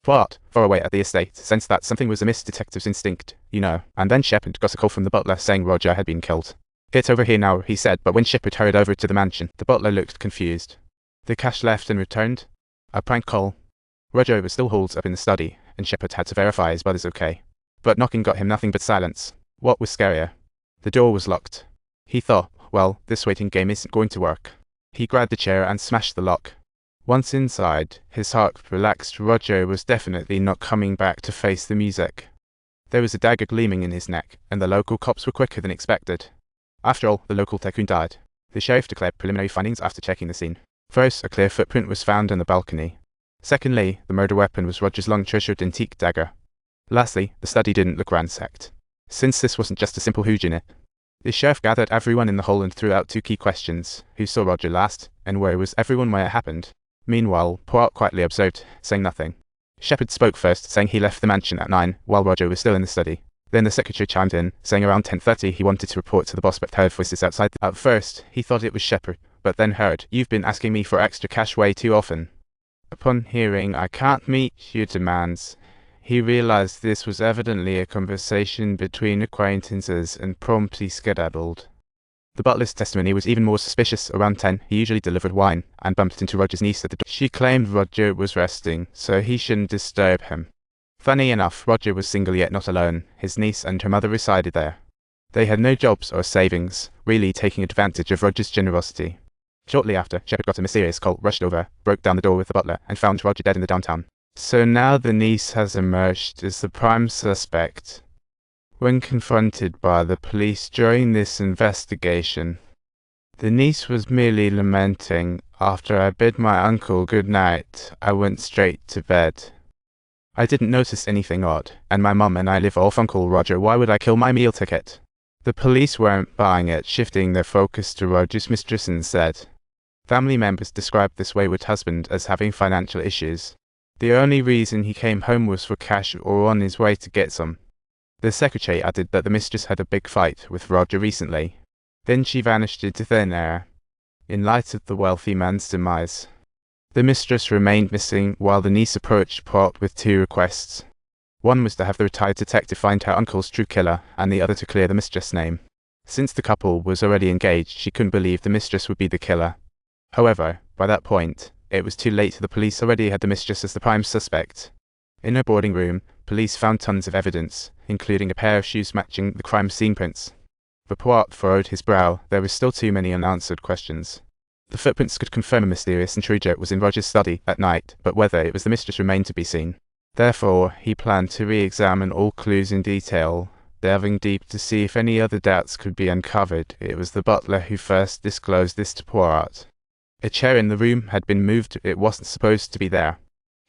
Poirot, far away at the estate, sensed that something was amiss. Detective's instinct, you know. And then Shepherd got a call from the butler saying Roger had been killed. "It's over here now," he said, but when Shepherd hurried over to the mansion, the butler looked confused. "The cash left and returned? A prank call?" Roger was still holed up in the study, and Shepherd had to verify his brother's okay. But knocking got him nothing but silence. What was scarier? The door was locked. He thought, well, this waiting game isn't going to work. He grabbed the chair and smashed the lock. Once inside, his heart relaxed. Roger was definitely not coming back to face the music. There was a dagger gleaming in his neck, and the local cops were quicker than expected. After all, the local tycoon died. The sheriff declared preliminary findings after checking the scene. First, a clear footprint was found on the balcony. Secondly, the murder weapon was Roger's long-treasured antique dagger. Lastly, the study didn't look ransacked. Since this wasn't just a simple whodunit, the sheriff gathered everyone in the hall and threw out two key questions: who saw Roger last, and where was everyone when it happened? Meanwhile, Poirot quietly observed, saying nothing. Shepherd spoke first, saying he left the mansion at 9, while Roger was still in the study. Then the secretary chimed in, saying around 10:30 he wanted to report to the boss but heard voices outside. At first, he thought it was Shepherd, but then heard, "You've been asking me for extra cash way too often." Upon hearing, "I can't meet your demands," he realized this was evidently a conversation between acquaintances and promptly skedaddled. The butler's testimony was even more suspicious. Around 10, he usually delivered wine, and bumped into Roger's niece at the door. She claimed Roger was resting, so he shouldn't disturb him. Funny enough, Roger was single yet not alone. His niece and her mother resided there. They had no jobs or savings, really taking advantage of Roger's generosity. Shortly after, Shepherd got a mysterious call, rushed over, broke down the door with the butler, and found Roger dead in the downtown. So now the niece has emerged as the prime suspect. When confronted by the police during this investigation, the niece was merely lamenting, "After I bid my uncle good night, I went straight to bed. I didn't notice anything odd, and my mum and I live off Uncle Roger. Why would I kill my meal ticket?" The police weren't buying it, shifting their focus to Roger's mistress and said. Family members described this wayward husband as having financial issues. The only reason he came home was for cash or on his way to get some. The secretary added that the mistress had a big fight with Roger recently. Then she vanished into thin air. In light of the wealthy man's demise, the mistress remained missing while the niece approached Poirot with two requests. One was to have the retired detective find her uncle's true killer, and the other to clear the mistress' name. Since the couple was already engaged, she couldn't believe the mistress would be the killer. However, by that point, it was too late. The police already had the mistress as the prime suspect. In her boarding room, police found tons of evidence, including a pair of shoes matching the crime scene prints. But Poirot furrowed his brow. There were still too many unanswered questions. The footprints could confirm a mysterious intruder was in Roger's study at night, but whether it was the mistress remained to be seen. Therefore, he planned to re-examine all clues in detail, delving deep to see if any other doubts could be uncovered. It was the butler who first disclosed this to Poirot. A chair in the room had been moved. It wasn't supposed to be there.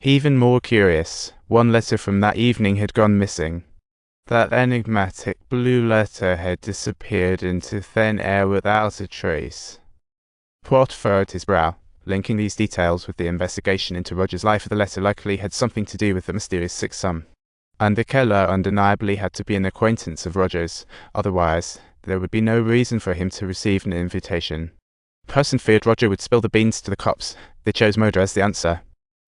Even more curious, one letter from that evening had gone missing. That enigmatic blue letter had disappeared into thin air without a trace. Poirot furrowed his brow, linking these details with the investigation into Roger's life. The letter likely had something to do with the mysterious sick sum. And the killer undeniably had to be an acquaintance of Roger's, otherwise there would be no reason for him to receive an invitation. The person feared Roger would spill the beans to the cops. They chose murder as the answer.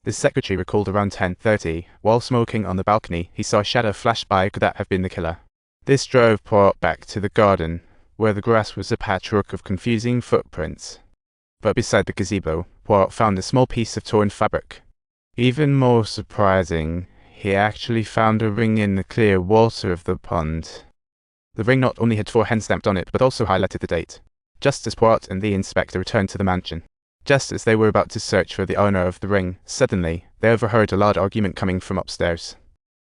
The secretary recalled around 10:30, while smoking on the balcony, he saw a shadow flash by. Could that have been the killer? This drove Poirot back to the garden, where the grass was a patchwork of confusing footprints. But beside the gazebo, Poirot found a small piece of torn fabric. Even more surprising, he actually found a ring in the clear water of the pond. The ring not only had 4 hands stamped on it, but also highlighted the date. Just as Poirot and the inspector returned to the mansion, just as they were about to search for the owner of the ring, suddenly, they overheard a loud argument coming from upstairs.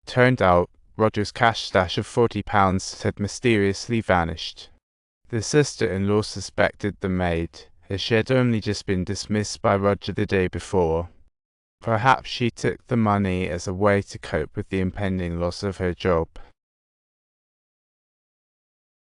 Turned out, Roger's cash stash of £40 had mysteriously vanished. The sister-in-law suspected the maid, as she had only just been dismissed by Roger the day before. Perhaps she took the money as a way to cope with the impending loss of her job.